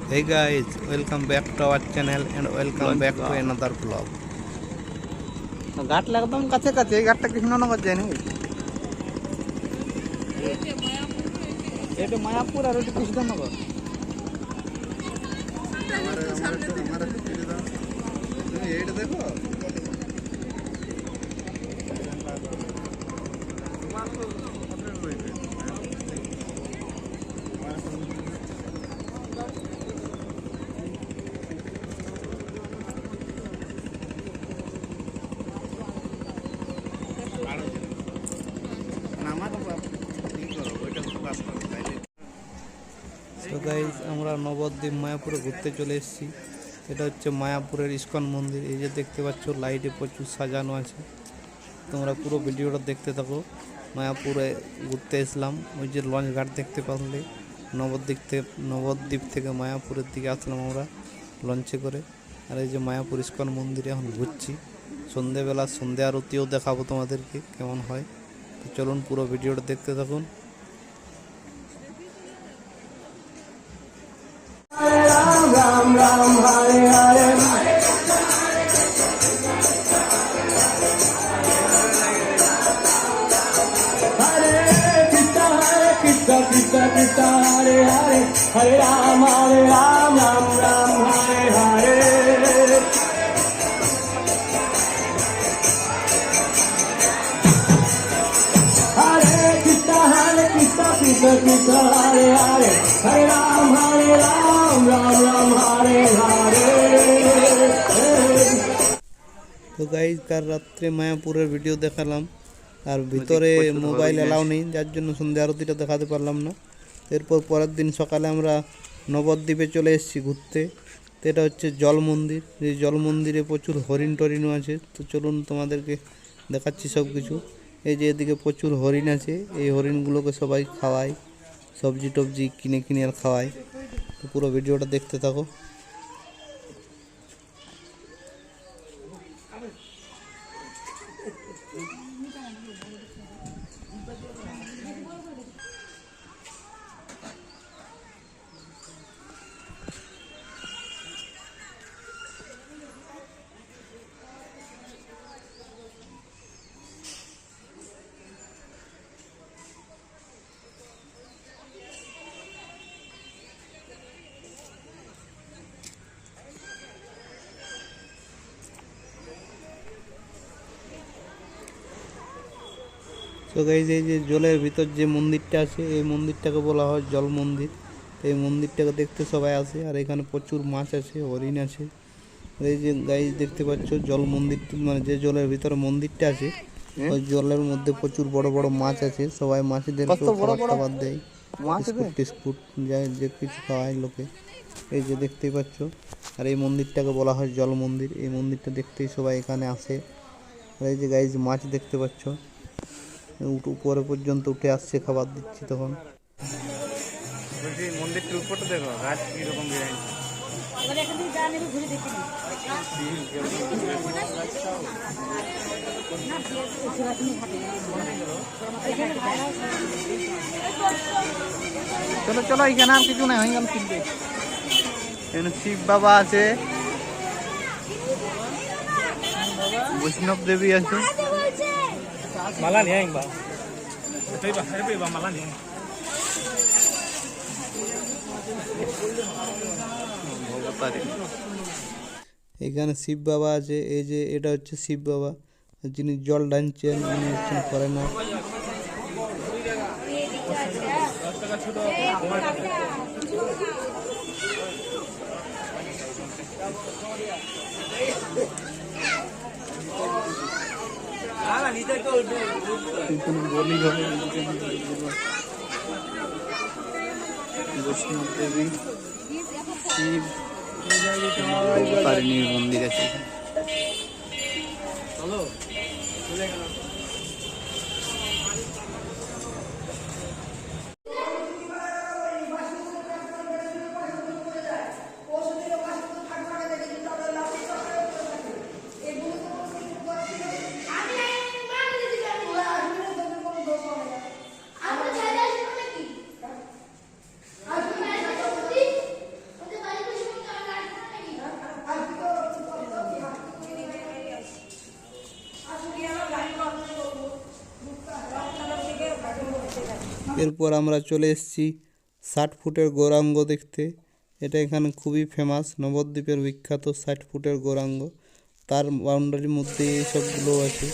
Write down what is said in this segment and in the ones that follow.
Hey guys, welcome back to our channel and welcome back to another vlog. ঘাট একদম কাছে কাছে, এই ঘাটটা কৃষ্ণনগর যায় নাকি? এটা মায়াপুর আর ওটা কৃষ্ণনগর। এইটা দেখো তো গাইজ আমরা নবদ্বীপ মায়াপুরে ঘুরতে চলে এসেছি। এটা হচ্ছে মায়াপুরের ইস্কন মন্দির। এই যে দেখতে পাচ্ছ লাইটে প্রচুর সাজানো আছে। তোমরা পুরো ভিডিওটা দেখতে থাকো। মায়াপুরে ঘুরতে এসলাম, ওই যে লঞ্চ ঘাট দেখতে পারলে নবদ্বীপ থেকে মায়াপুরের দিকে আসলাম আমরা লঞ্চে করে। আর এই যে মায়াপুর ইস্কন মন্দিরে এখন ঘুরছি। সন্ধেবেলা সন্ধে আরতিও দেখাবো তোমাদেরকে কেমন হয়। তো চলুন পুরো ভিডিওটা দেখতে থাকুন। Ram Ram Hare Hare Hare Krishna Krishna Krishna Hare Hare Hare Ram Ram Ram Hare Hare Hare Krishna Krishna Krishna Hare Hare Hare Ram Ram Ram Hare Hare তো গাইজ কাল রাত্রে মায়াপুরের ভিডিও দেখালাম, আর ভিতরে মোবাইল অ্যালাউ নেই, যার জন্য সন্ধ্যা আরতিটা দেখাতে পারলাম না। এরপর পরের দিন সকালে আমরা নবদ্বীপে চলে এসেছি ঘুরতে। তো এটা হচ্ছে জল মন্দির। এই জল মন্দিরে প্রচুর হরিণ টরিনও আছে। তো চলুন তোমাদেরকে দেখাচ্ছি সব কিছু। এই যে এদিকে প্রচুর হরিণ আছে, এই হরিণগুলোকে সবাই খাওয়ায়, সবজি টবজি কিনে কিনে আর খাওয়ায়। তো পুরো ভিডিওটা দেখতে থাকো। তো গাইজ এই যে জলের ভিতর যে মন্দিরটা আছে, এই মন্দিরটাকে বলা হয় জল মন্দির। তো এই মন্দিরটাকে দেখতে সবাই আসে, আর এখানে প্রচুর মাছ আছে, হরিণ আছে। এই যে গাইজ দেখতে পাচ্ছ জল মন্দিরটি, মানে যে জলের ভিতরে মন্দিরটা আছে ওই জলের মধ্যে প্রচুর বড় বড় মাছ আছে। সবাই মাছদেরকে খাবার দেয়, বিস্কুট যায় যে কিছু খাওয়ায় লোকে। এই যে দেখতেই পাচ্ছ, আর এই মন্দিরটাকে বলা হয় জল মন্দির। এই মন্দিরটা দেখতেই সবাই এখানে আসে। আর এই যে গাইজ মাছ দেখতে পাচ্ছ উপরে পর্যন্ত উঠে আসছে, খাবার দিচ্ছি তখন। মন্দিরটার উপরটা দেখো, ঘাট কিরকম চলো চলো, এখানে আর কিছু নাই, হয়ে গেল কিনতে। এখানে শিব বাবা আছে, বৈষ্ণব দেবী আছে। মালা নিয়ে আইবা মালা নিয়ে এখানে শিব বাবা আছে। এই যে এটা হচ্ছে শিব বাবা, যিনি জল ডানছেন, উনি হচ্ছেন ফরেনার। বৈষ্ণব দেবী, শিব, তারিণীর মন্দির আছে। এরপর আমরা চলে এসেছি 60 ফুটের গৌরাঙ্গ দেখতে। এটা এখানে খুবই ফেমাস, নবদ্বীপের বিখ্যাত 60 ফুটের গৌরাঙ্গ। তার বাউন্ডারির মধ্যে এইসবগুলো আছে।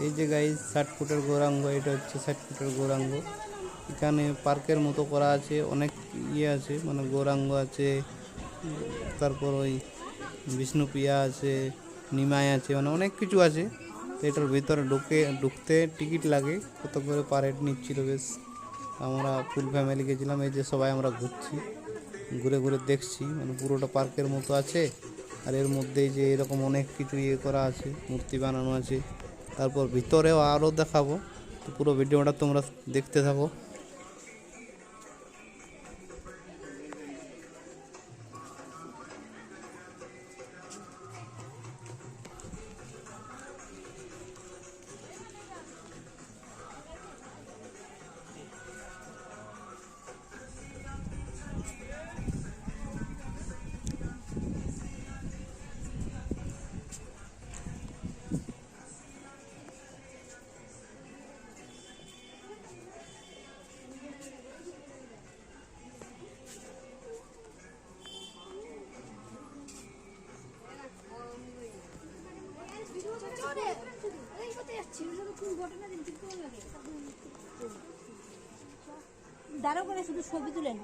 এই যে গাইজ 60 ফুটের গৌরাঙ্গ, এটা হচ্ছে 60 ফুটের গৌরাঙ্গ। এখানে পার্কের মতো করা আছে, অনেক ইয়ে আছে, মানে গৌরাঙ্গ আছে, তারপর ওই বিষ্ণুপ্রিয়া আছে, নিমাই আছে, মানে অনেক কিছু আছে। তো এটার ভিতরে ঢুকতে টিকিট লাগে, কত করে পার হেড নিচ্ছিল বেশ। আমরা ফুল ফ্যামিলি গেছিলাম। এই যে সবাই আমরা ঘুরছি, ঘুরে ঘুরে দেখছি, মানে পুরোটা পার্কের মতো আছে। আর এর মধ্যেই যে এরকম অনেক কিছু ইয়ে করা আছে, মূর্তি বানানো আছে। তারপর ভিতরেও আরও দেখাবো, তো পুরো ভিডিওটা তোমরা দেখতে থাকো। দাঁড়া করে শুধু ছবি তুলেন।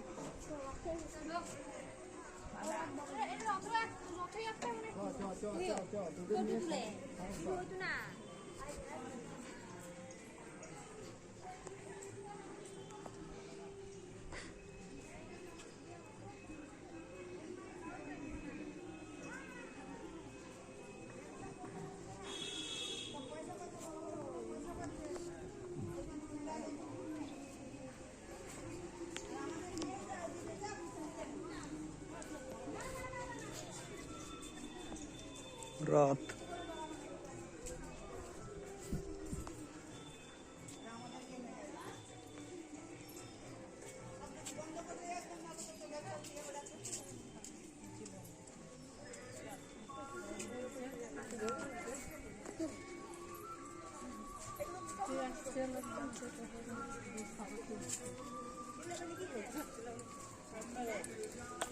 রাত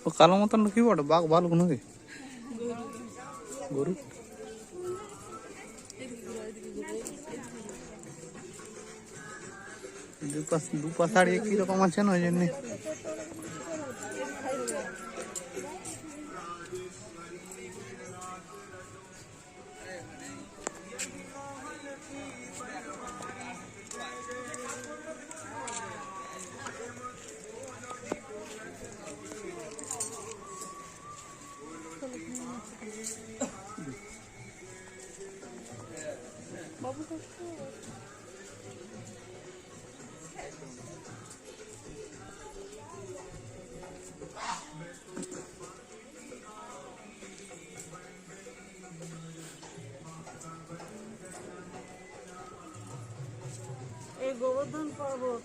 ও কালো মতন কি বটে, বাঘ ভালুক নাকি গরু? দুপা ছাড়িয়ে কিরকম আছে না, ওই জন্যে এই গোবর্ধন পর্বত,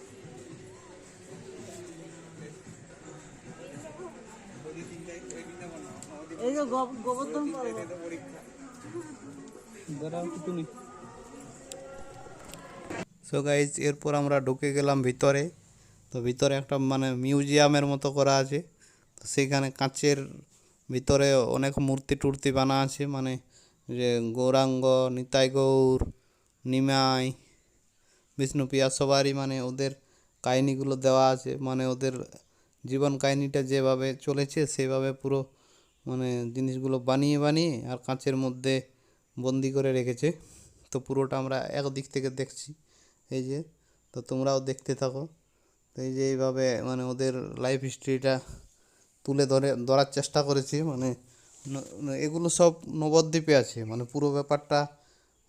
এই যে গোবর্ধন পর্বত। সো গাইজ, এরপর আমরা ঢুকে গেলাম ভিতরে। তো ভিতরে একটা মানে মিউজিয়ামের মতো করা আছে। তো সেখানে কাঁচের ভিতরে অনেক মূর্তি টুর্তি বানা আছে, মানে যে গৌরাঙ্গ, নিতাই গৌর, নিমাই, বিষ্ণুপ্রিয়া সবারই মানে ওদের কাহিনিগুলো দেওয়া আছে, মানে ওদের জীবন কাহিনিটা যেভাবে চলেছে সেভাবে পুরো মানে জিনিসগুলো বানিয়ে বানিয়ে আর কাঁচের মধ্যে বন্দি করে রেখেছে। তো পুরোটা আমরা একদিক থেকে দেখছি, এই যে। তো তোমরাও দেখতে থাকো। তো এই যে এইভাবে মানে ওদের লাইফ হিস্ট্রিটা তুলে ধরার চেষ্টা করেছি। মানে এগুলো সব নবদ্বীপে আছে, মানে পুরো ব্যাপারটা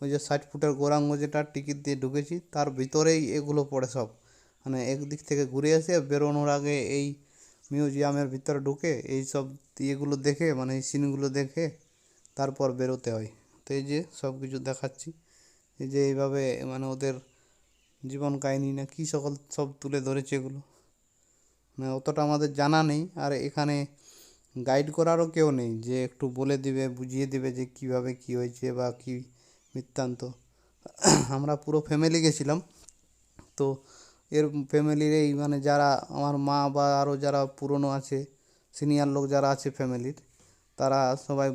ওই যে 60 ফুটের গৌরাঙ্গ যেটা টিকিট দিয়ে ঢুকেছি তার ভিতরেই এগুলো পড়ে সব। মানে একদিক থেকে ঘুরে এসে বেরোনোর আগে এই মিউজিয়ামের ভিতরে ঢুকে এই সব ইয়েগুলো দেখে, মানে এই সিনগুলো দেখে তারপর বেরোতে হয়। তো এই যে সব কিছু দেখাচ্ছি, এই যে এইভাবে মানে ওদের জীবন কাহিনী না কী সকল সব তুলে ধরেছে এগুলো। মানে অতটা আমাদের জানা নেই, আর এখানে গাইড করারও কেউ নেই যে একটু বলে দিবে বুঝিয়ে দিবে যে কীভাবে কী হয়েছে বা কী বৃত্তান্ত। আমরা পুরো ফ্যামিলি গেছিলাম। তো এর ফ্যামিলির এই মানে যারা আমার মা বা আরও যারা পুরনো আছে, সিনিয়র লোক যারা আছে ফ্যামিলির, তারা সবাই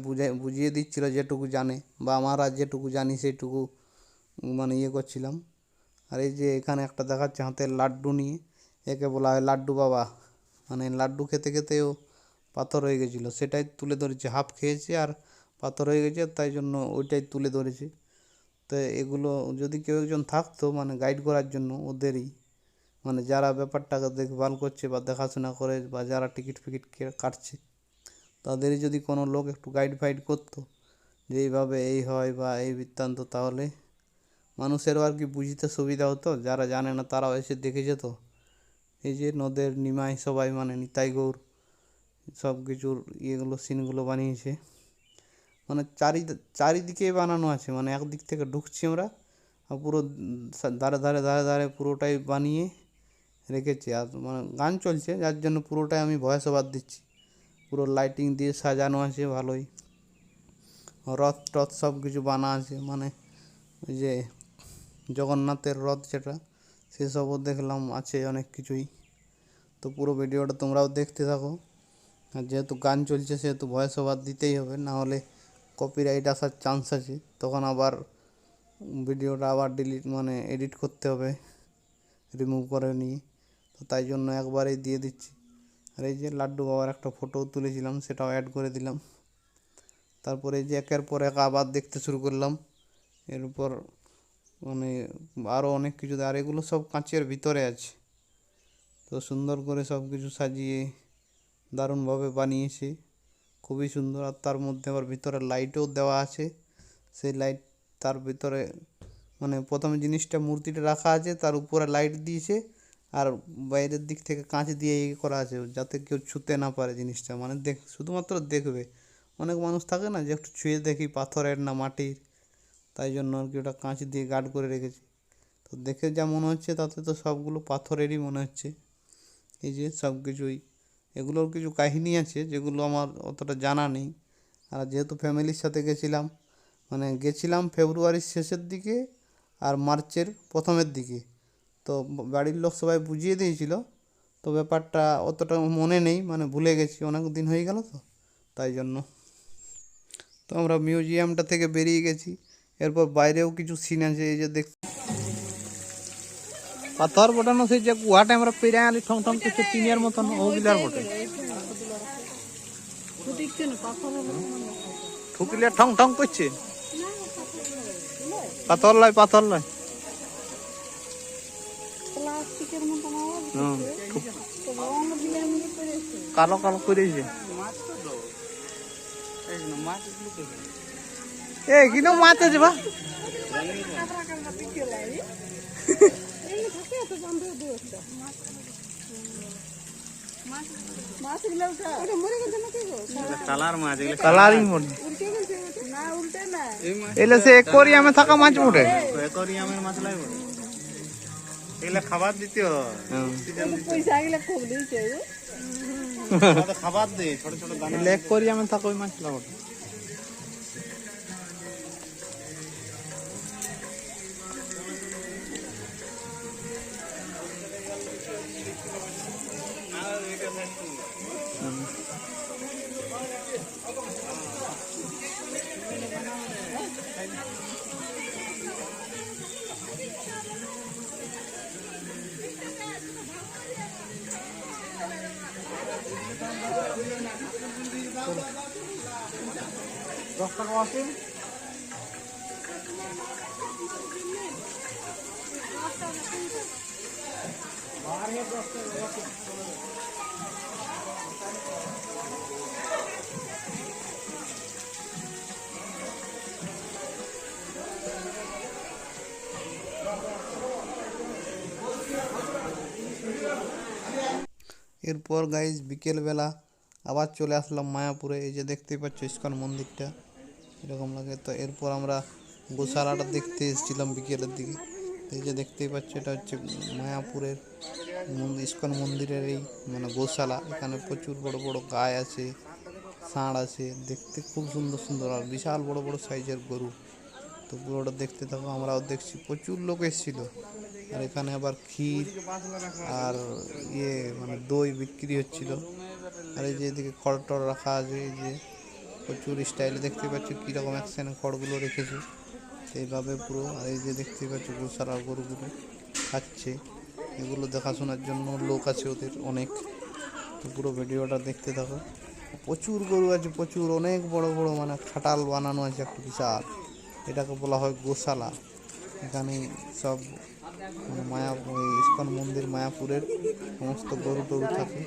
বুঝিয়ে দিচ্ছিল যেটুকু জানে, বা আমরা যেটুকু জানি সেইটুকু মানে ইয়ে করছিলাম। আর এই যে এখানে একটা দেখাচ্ছে হাতের লাড্ডু নিয়ে, একে বলা হয় লাড্ডু বাবা। মানে লাড্ডু খেতে খেতেও পাথর হয়ে গেছিলো, সেটাই তুলে ধরেছে। হাফ খেয়েছে আর পাথর হয়ে গেছে, তাই জন্য ওইটাই তুলে ধরেছে। তো এগুলো যদি কেউ একজন থাকতো মানে গাইড করার জন্য ওদেরই, মানে যারা ব্যাপারটাকে দেখভাল করছে বা দেখাশোনা করে বা যারা টিকিট ফিকিট কাটছে, তাদেরই যদি কোনো লোক একটু গাইড ফাইড করতো যে এইভাবে এই হয় বা এই বৃত্তান্ত, তাহলে মানুষেরও আর কি বুঝতে সুবিধা হতো। যারা জানে না তারাও এসে দেখে যেত। এই যে নদের নিমাই সবাই মানে নিতাই গৌর সব কিছুর ইয়েগুলো সিনগুলো বানিয়েছে। মানে চারিদিকেই বানানো আছে, মানে একদিক থেকে ঢুকছি আমরা আর পুরো ধারে ধারে ধারে ধারে পুরোটাই বানিয়ে রেখেছে। আর মানে গান চলছে, যার জন্য পুরোটাই আমি ভয়েস ওভার দিচ্ছি। পুরো লাইটিং দিয়ে সাজানো আছে ভালোই, রথ টথ সব কিছু বানা আছে। মানে ওই যে জগন্নাথের রথ যেটা, সেসবও দেখলাম আছে অনেক কিছুই। তো পুরো ভিডিওটা তোমরাও দেখতে থাকো। আর যেহেতু গান চলছে সেহেতু ভয়েস ওভার দিতেই হবে, না হলে কপিরাইট আসার চান্স আছে, তখন আবার ভিডিওটা আবার ডিলিট মানে এডিট করতে হবে রিমুভ করে নিয়ে। তো তাই জন্য একবারেই দিয়ে দিচ্ছি। আর এই যে লাড্ডু বাবার একটা ফটো তুলেছিলাম, সেটাও অ্যাড করে দিলাম। তারপরে এই যে একের পর এক আবার দেখতে শুরু করলাম। এর উপর মানে আরও অনেক কিছু, আর এগুলো সব কাঁচের ভিতরে আছে। তো সুন্দর করে সব কিছু সাজিয়ে দারুণভাবে বানিয়েছে, খুবই সুন্দর। আর তার মধ্যে আবার ভিতরে লাইটও দেওয়া আছে। সেই লাইট তার ভিতরে মানে প্রথমে জিনিসটা মূর্তিটা রাখা আছে, তার উপরে লাইট দিয়েছে, আর বাইরের দিক থেকে কাঁচ দিয়ে ইয়ে করা আছে যাতে কেউ ছুঁতে না পারে জিনিসটা। মানে শুধুমাত্র দেখবে। অনেক মানুষ থাকে না যে একটু ছুঁয়ে দেখি পাথরের না মাটির, তাই জন্য আর কি ওটা কাঁচ দিয়ে গার্ড করে রেখেছে। তো দেখে যা মনে হচ্ছে তাতে তো সবগুলো পাথরেরই মনে হচ্ছে। এই যে সব কিছুই, এগুলোর কিছু কাহিনী আছে যেগুলো আমার অতটা জানা নেই। আর যেহেতু ফ্যামিলির সাথে গেছিলাম, মানে গেছিলাম ফেব্রুয়ারির শেষের দিকে আর মার্চের প্রথমের দিকে, তো বাড়ির লোক সবাই বুঝিয়ে দিয়েছিল। তো ব্যাপারটা অতটা মনে নেই, মানে ভুলে গেছি, অনেক দিন হয়ে গেল তো তাই জন্য। তো আমরা মিউজিয়ামটা থেকে বেরিয়ে গেছি। এরপর বাইরেও কিছু সিন আছে, এই যে দেখ পাথর বটানো, সেই যে গুহাটা আমরা পেরে আলি ঠং ঠং কিছু টিনের মতন ওগুলার বটে, ঠুকিলে ঠং ঠং করছে। পাথর লয় পাথর লয়, প্লাস্টিকের মতন আওয়াজ কালো কালো করেছে। এ কিনো মাছ আছে বা কালারিং মনে এলে সে অ্যাকোয়ারিয়ামে থাকা মাছ বটে। অ্যাকোয়ারিয়ামের মাছ লাগবে, এগুলা খাবার দিতে হয়, খাবার দে ছোট ছোট দানা। অ্যাকোয়ারিয়ামে থাকা ওই মাছ বটে। 10 টাকা আসেন। এরপর গাইজ বিকেলবেলা আবার চলে আসলাম মায়াপুরে। এই যে দেখতেই পাচ্ছ ইস্কন মন্দিরটা এরকম লাগে। তো এরপর আমরা গোশালাটা দেখতে এসেছিলাম বিকেলের দিকে। এই যে দেখতেই পাচ্ছ এটা হচ্ছে মায়াপুরের ইস্কন মন্দিরের এই মানে গোশালা। এখানে প্রচুর বড় বড় গায় আছে, ষাঁড় আছে, দেখতে খুব সুন্দর সুন্দর আর বিশাল বড় বড় সাইজের গরু। তো পুরোটা দেখতে থাকো, আমরাও দেখছি। প্রচুর লোক এসেছিলো। আর এখানে আবার ক্ষীর আর মানে দই বিক্রি হচ্ছিল। আর এই যে এদিকে খড় টড় রাখা আছে, এই যে প্রচুর স্টাইলে দেখতে পাচ্ছ কীরকম অ্যাকশানে খড়গুলো রেখেছে এইভাবে পুরো। আর এই যে দেখতে পাচ্ছ গোশালার গরুগুলো খাচ্ছে, এগুলো দেখাশোনার জন্য লোক আছে ওদের অনেক। তো পুরো ভিডিওটা দেখতে থাকো। প্রচুর গরু আছে, প্রচুর অনেক বড় বড় মানে খাটাল বানানো আছে একটা বিশাল। এটাকে বলা হয় গোশালা। এখানে সব ইস্কন মন্দির মায়াপুরের সমস্ত গরু টরু থাকে।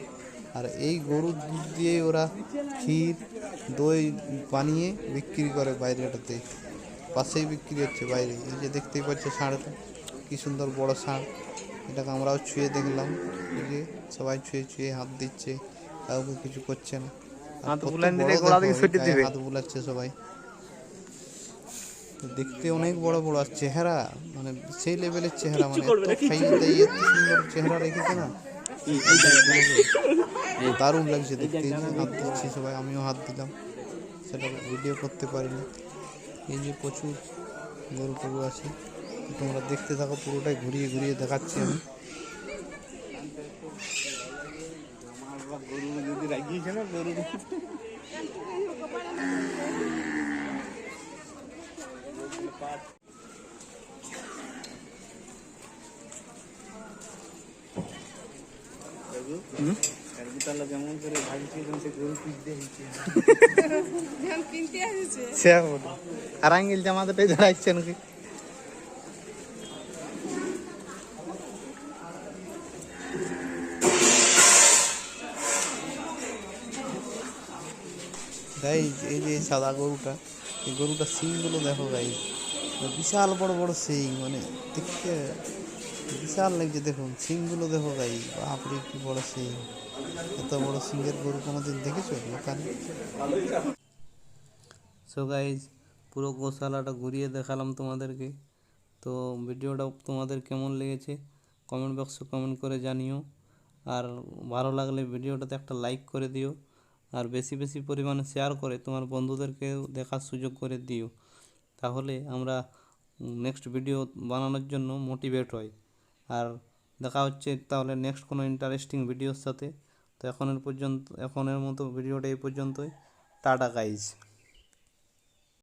আর এই গরুর দুধ দিয়েই ওরা ক্ষীর দই বানিয়ে বিক্রি করে বাইরেটাতে, পাশেই বিক্রি হচ্ছে বাইরে। এই যে দেখতেই পাচ্ছ ষাঁড়টা কী সুন্দর বড় ষাঁড়। এটাকে আমরাও ছুঁয়ে দেখলাম। এই যে সবাই ছুঁয়ে ছুঁয়ে হাত দিচ্ছে, কাউকে কিছু করছে না। আর কত বড় দেখো, গায়ে হাত বুলাচ্ছে সবাই। তো দেখতে অনেক বড় বড় আর চেহারা মানে সেই লেভেলের চেহারা, মানে এত খাইয়ে দাইয়ে এত সুন্দর চেহারা রেখেছে না, দারুণ লাগছে দেখতে। এই যে হাত দিচ্ছি সবাই, আমিও হাত দিলাম, সেটা ভিডিও করতে পারিনি। এই যে প্রচুর গরু টরু আছে, তোমরা দেখতে থাকো, পুরোটাই ঘুরিয়ে ঘুরিয়ে দেখাচ্ছি আমি। গরু যদি রাগিয়েছে না গরু যেমন করে ভাগছে গরু পিছতে হচ্ছে কিনতে আসছে সে আর আঙ্গিল জামাটাই ধরাইছে নাকি। গাইজ এই যে সাদা গরুটা, এই গরুটার শিংগুলো দেখো গাইজ, বিশাল বড় বড় শিং, মানে দেখতে বিশাল লাগছে। দেখুন শিংগুলো দেখো গাইজ, বাপরে কি বড় শিং। এত বড় শিংয়ের গরু কোনোদিন দেখেছো লোকালে? সো গাইজ পুরো গোশালাটা ঘুরিয়ে দেখালাম তোমাদেরকে। তো ভিডিওটা তোমাদের কেমন লেগেছে কমেন্ট বক্সে কমেন্ট করে জানিও। আর ভালো লাগলে ভিডিওটাতে একটা লাইক করে দিও, আর বেশি বেশি পরিমাণে শেয়ার করে তোমার বন্ধুদেরকেও দেখার সুযোগ করে দিও। তাহলে আমরা নেক্সট ভিডিও বানানোর জন্য মোটিভেট হই। আর দেখা হচ্ছে তাহলে নেক্সট কোনো ইন্টারেস্টিং ভিডিওর সাথে। তো এখনের মতো ভিডিওটা এই পর্যন্তই। Tata guys.